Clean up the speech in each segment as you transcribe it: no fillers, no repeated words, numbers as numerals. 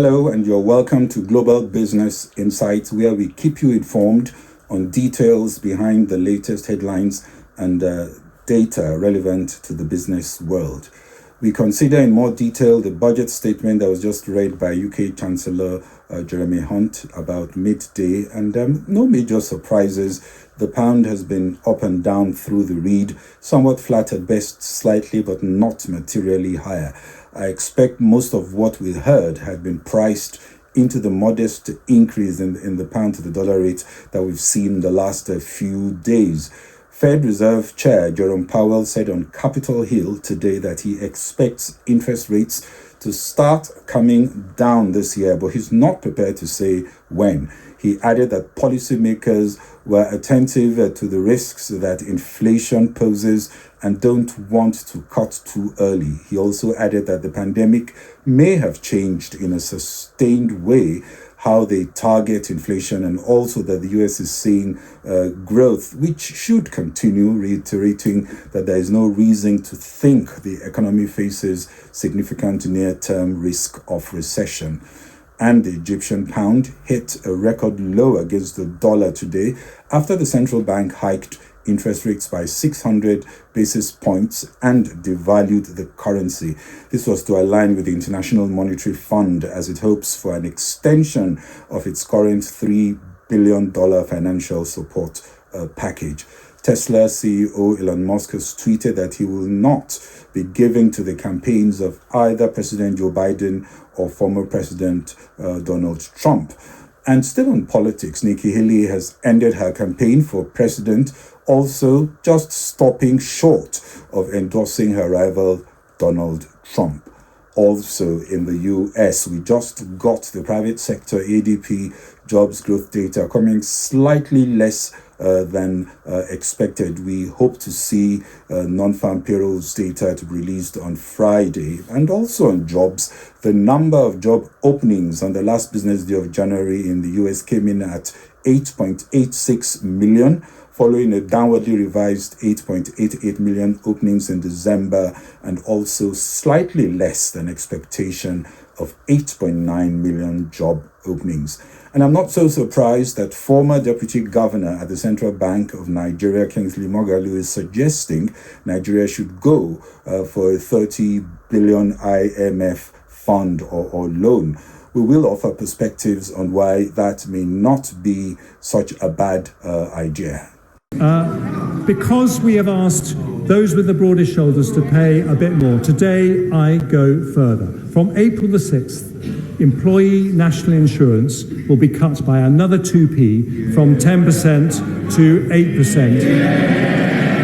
Hello, and you're welcome to Global Business Insights, where we keep you informed on details behind the latest headlines and data relevant to the business world. We consider in more detail the budget statement that was just read by UK Chancellor Hunt about midday, and no major surprises. The pound has been up and down through the read, somewhat flat at best, slightly but not materially higher. I expect most of what we heard had been priced into the modest increase in the pound to the dollar rate that we've seen the last few days. Fed Reserve Chair Jerome Powell said on Capitol Hill today that he expects interest rates to start coming down this year, but he's not prepared to say when. He added that policymakers were attentive to the risks that inflation poses and don't want to cut too early. He also added that the pandemic may have changed in a sustained way how they target inflation, and also that the US is seeing growth, which should continue, reiterating that there is no reason to think the economy faces significant near-term risk of recession. And the Egyptian pound hit a record low against the dollar today after the central bank hiked interest rates by 600 basis points and devalued the currency. This was to align with the International Monetary Fund as it hopes for an extension of its current $3 billion financial support package. Tesla CEO Elon Musk has tweeted that he will not be giving to the campaigns of either President Joe Biden or former President Donald Trump. And still on politics, Nikki Haley has ended her campaign for president, also just stopping short of endorsing her rival Donald Trump. Also in the US, we just got the private sector ADP jobs growth data coming slightly less than expected. We hope to see non-farm payrolls data to be released on Friday. And also on jobs, the number of job openings on the last business day of January in the US came in at 8.86 million, following a downwardly revised 8.88 million openings in December, and also slightly less than expectation of 8.9 million job openings. And I'm not so surprised that former Deputy Governor at the Central Bank of Nigeria, Kingsley Moghalu, is suggesting Nigeria should go for a 30 billion IMF fund or loan. We will offer perspectives on why that may not be such a bad idea. Because we have asked those with the broadest shoulders to pay a bit more, today I go further. From April the 6th, employee national insurance will be cut by another 2p from 10% to 8%.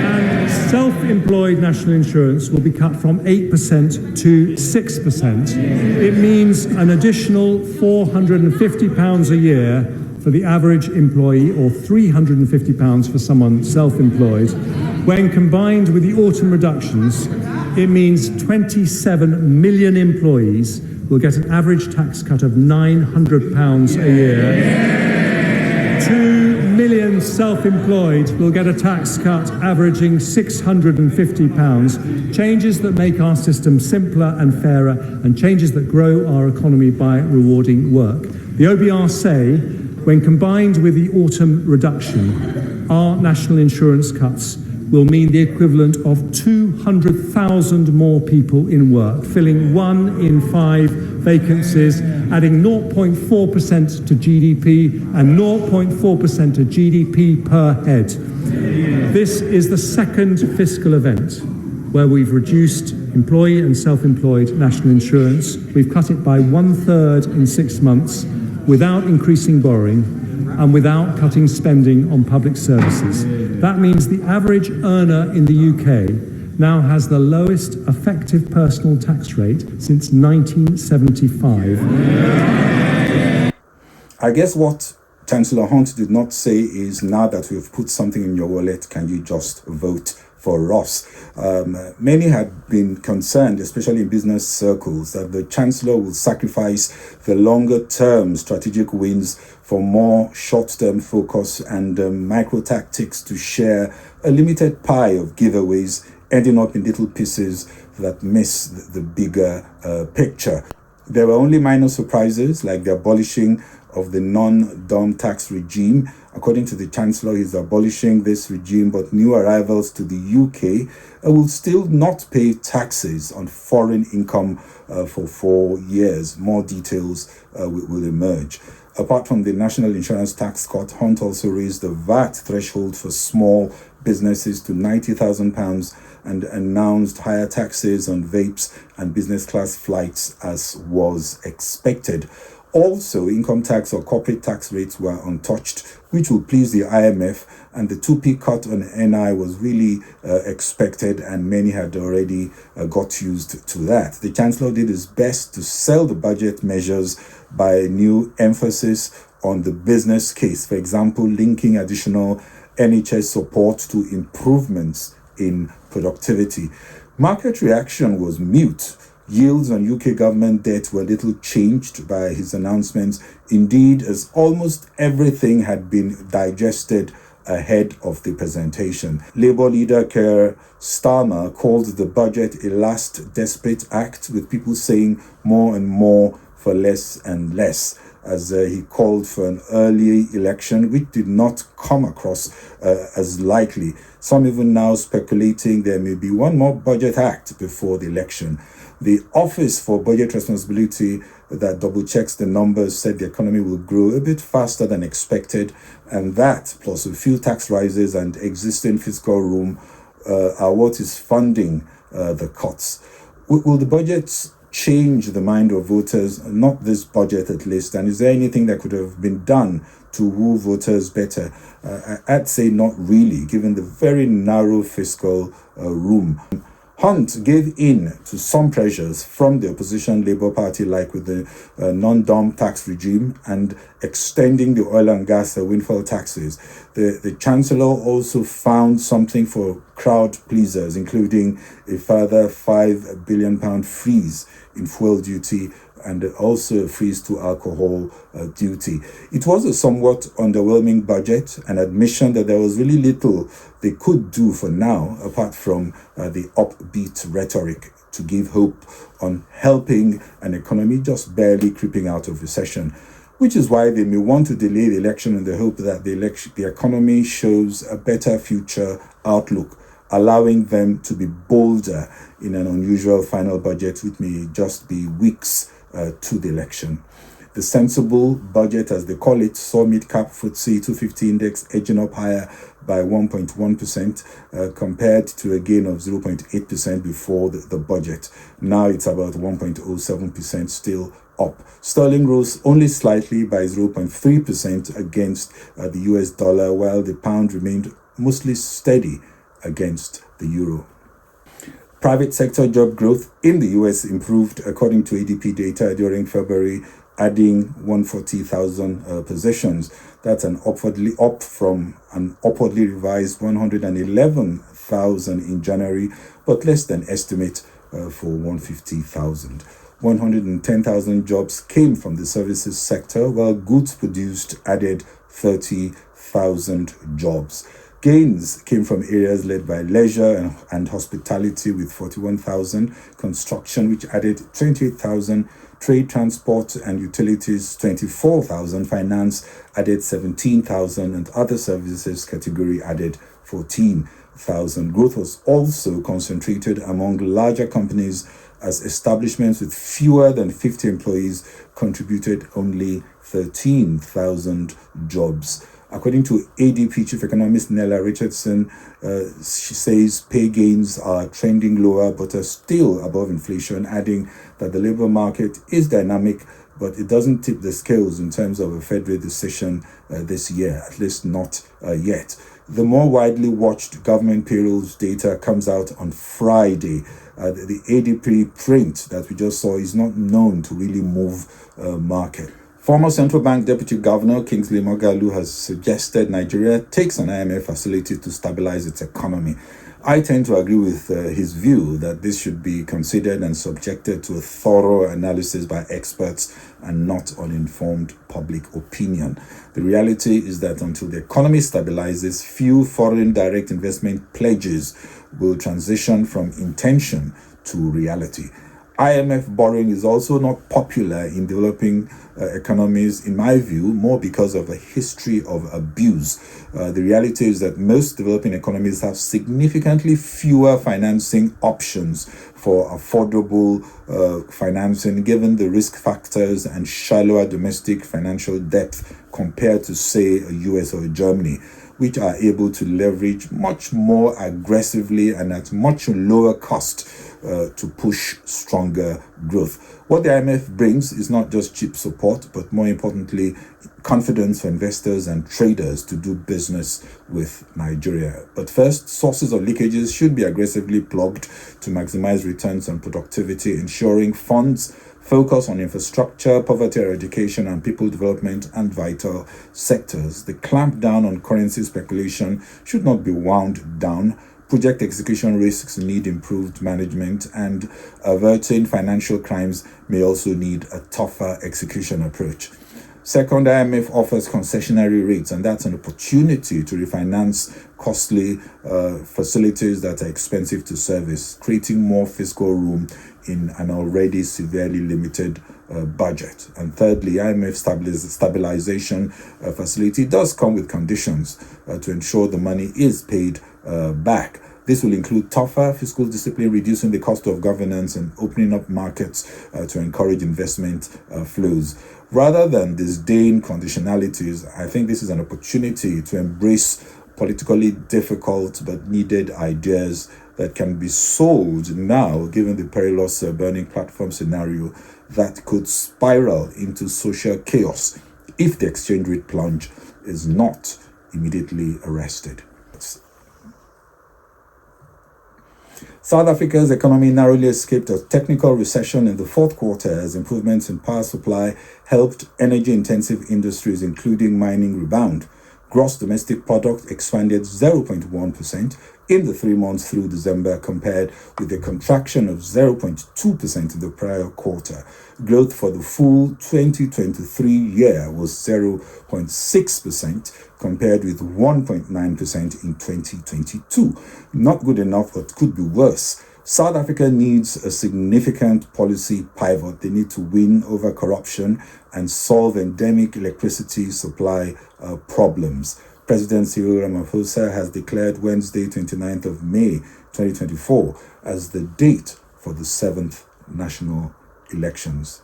And self-employed national insurance will be cut from 8% to 6%. It means an additional £450 a year for the average employee, or £350 for someone self-employed. When combined with the autumn reductions, it means 27 million employees will get an average tax cut of £900 a year. 2 million self-employed will get a tax cut averaging £650. Changes that make our system simpler and fairer, and changes that grow our economy by rewarding work. The OBR say, when combined with the autumn reduction, our national insurance cuts will mean the equivalent of 200,000 more people in work, filling 1 in 5 vacancies, adding 0.4% to GDP and 0.4% to GDP per head. This is the second fiscal event where we've reduced employee and self-employed national insurance. We've cut it by 1/3 in 6 months, without increasing borrowing and without cutting spending on public services. That means the average earner in the UK now has the lowest effective personal tax rate since 1975. I guess what Chancellor Hunt did not say is, now that we've put something in your wallet, can you just vote for us? Many had been concerned, especially in business circles, that the Chancellor will sacrifice the longer-term strategic wins for more short-term focus and micro-tactics to share a limited pie of giveaways, ending up in little pieces that miss the bigger picture. There were only minor surprises, like the abolishing of the non-dom tax regime. According to the Chancellor, he's abolishing this regime, but new arrivals to the UK will still not pay taxes on foreign income for 4 years. More details will emerge. Apart from the national insurance tax cut, Hunt also raised the VAT threshold for small businesses to £90,000 and announced higher taxes on vapes and business class flights as was expected. Also, income tax or corporate tax rates were untouched, which will please the IMF, and the 2p cut on NI was really expected, and many had already got used to that. The Chancellor did his best to sell the budget measures by a new emphasis on the business case, for example, linking additional NHS support to improvements in productivity. Market reaction was mute. Yields on UK government debt were little changed by his announcements, indeed, as almost everything had been digested ahead of the presentation. Labour leader Keir Starmer called the budget a last desperate act, with people saying more and more for less and less, as he called for an early election, which did not come across as likely. Some even now speculating there may be one more budget act before the election. The Office for Budget Responsibility that double-checks the numbers said the economy will grow a bit faster than expected, and that, plus a few tax rises and existing fiscal room, are what is funding the cuts. Will the budget change the mind of voters? Not this budget, at least. And is there anything that could have been done to woo voters better? I'd say not really, given the very narrow fiscal room. Hunt gave in to some pressures from the opposition Labour Party, like with the non-dom tax regime and extending the oil and gas windfall taxes. The Chancellor also found something for crowd pleasers, including a further £5 billion freeze in fuel duty and also a freeze to alcohol duty. It was a somewhat underwhelming budget, an admission that there was really little they could do for now, apart from the upbeat rhetoric to give hope on helping an economy just barely creeping out of recession, which is why they may want to delay the election in the hope that the economy shows a better future outlook, allowing them to be bolder in an unusual final budget, which may just be weeks to the election. The sensible budget, as they call it, saw mid-cap FTSE 250 index edging up higher by 1.1% compared to a gain of 0.8% before the budget. Now it's about 1.07%, still up. Sterling rose only slightly by 0.3% against the US dollar, while the pound remained mostly steady against the euro. Private sector job growth in the US improved according to ADP data during February, adding 140,000 positions. That's up from an upwardly revised 111,000 in January, but less than estimate for 150,000. 110,000 jobs came from the services sector, while goods produced added 30,000 jobs. Gains came from areas led by leisure and hospitality with 41,000, construction, which added 28,000, trade, transport and utilities 24,000, finance added 17,000, and other services category added 14,000. Growth was also concentrated among larger companies, as establishments with fewer than 50 employees contributed only 13,000 jobs. According to ADP Chief Economist Nella Richardson, she says pay gains are trending lower but are still above inflation, adding that the labour market is dynamic, but it doesn't tip the scales in terms of a Fed rate decision this year, at least not yet. The more widely watched government payrolls data comes out on Friday. The ADP print that we just saw is not known to really move market. Former Central Bank Deputy Governor Kingsley Moghalu has suggested Nigeria takes an IMF facility to stabilize its economy. I tend to agree with his view that this should be considered and subjected to a thorough analysis by experts and not uninformed public opinion. The reality is that until the economy stabilizes, few foreign direct investment pledges will transition from intention to reality. IMF borrowing is also not popular in developing economies, in my view, more because of a history of abuse. The reality is that most developing economies have significantly fewer financing options for affordable financing, given the risk factors and shallower domestic financial depth compared to, say, a US or a Germany, which are able to leverage much more aggressively and at much lower cost to push stronger growth. What the IMF brings is not just cheap support, but more importantly, confidence for investors and traders to do business with Nigeria. But first, sources of leakages should be aggressively plugged to maximize returns on productivity, ensuring funds focus on infrastructure, poverty eradication, and people development and vital sectors. The clampdown on currency speculation should not be wound down. Project execution risks need improved management, and averting financial crimes may also need a tougher execution approach. Second, IMF offers concessionary rates, and that's an opportunity to refinance costly facilities that are expensive to service, creating more fiscal room in an already severely limited budget. And thirdly, IMF stabilization facility does come with conditions to ensure the money is paid back. This will include tougher fiscal discipline, reducing the cost of governance, and opening up markets to encourage investment flows. Rather than disdain conditionalities, I think this is an opportunity to embrace politically difficult but needed ideas that can be sold now, given the perilous burning platform scenario that could spiral into social chaos if the exchange rate plunge is not immediately arrested. South Africa's economy narrowly escaped a technical recession in the fourth quarter as improvements in power supply helped energy-intensive industries, including mining, rebound. Gross domestic product expanded 0.1% in the 3 months through December, compared with a contraction of 0.2% in the prior quarter. Growth for the full 2023 year was 0.6%, compared with 1.9% in 2022. Not good enough, but could be worse. South Africa needs a significant policy pivot. They need to win over corruption and solve endemic electricity supply problems. President Cyril Ramaphosa has declared Wednesday, 29th of May, 2024, as the date for the 7th national elections.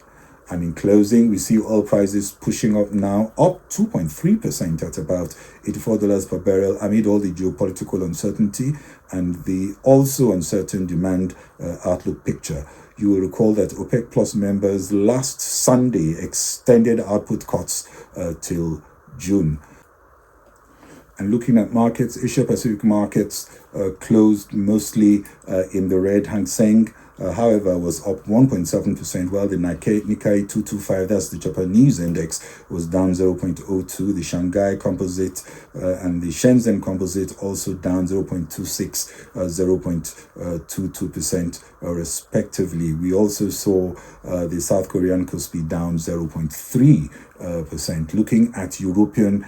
And in closing, we see oil prices pushing up now, up 2.3% at about $84 per barrel amid all the geopolitical uncertainty and the also uncertain demand outlook picture. You will recall that OPEC Plus members last Sunday extended output cuts till June. And looking at markets, Asia Pacific markets closed mostly in the red. Hang Seng, however, was up 1.7%, while the Nikkei 225, that's the Japanese index, was down 0.02. The Shanghai Composite and the Shenzhen Composite also down 0.26, 0.22% respectively. We also saw the South Korean Kospi down 0.3%. Looking at European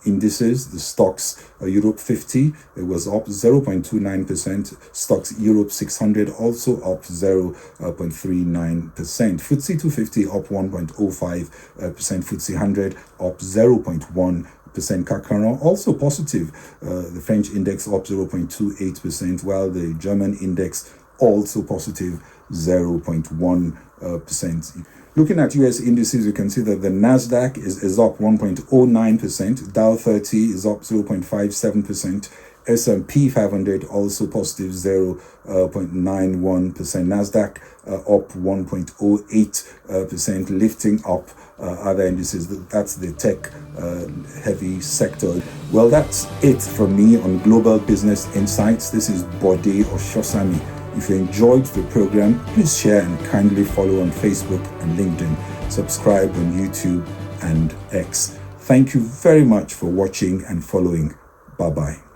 indices, the stocks Europe 50, it was up 0.29%. Stocks Europe 600 also up 0.39%. FTSE 250 up 1.05%. FTSE 100 up 0.1%. CAC also positive. The French index up 0.28%, while the German index also positive 0.1%. Looking at US indices, you can see that the Nasdaq is up 1.09%, Dow 30 is up 0.57%, S&P 500 also positive 0.91%, Nasdaq up 1.08%, lifting up other indices. That's the tech heavy sector. Well, that's it from me on Global Business Insights. This is Bode Oshosami. If you enjoyed the program, please share and kindly follow on Facebook and LinkedIn. Subscribe on YouTube and X. Thank you very much for watching and following. Bye-bye.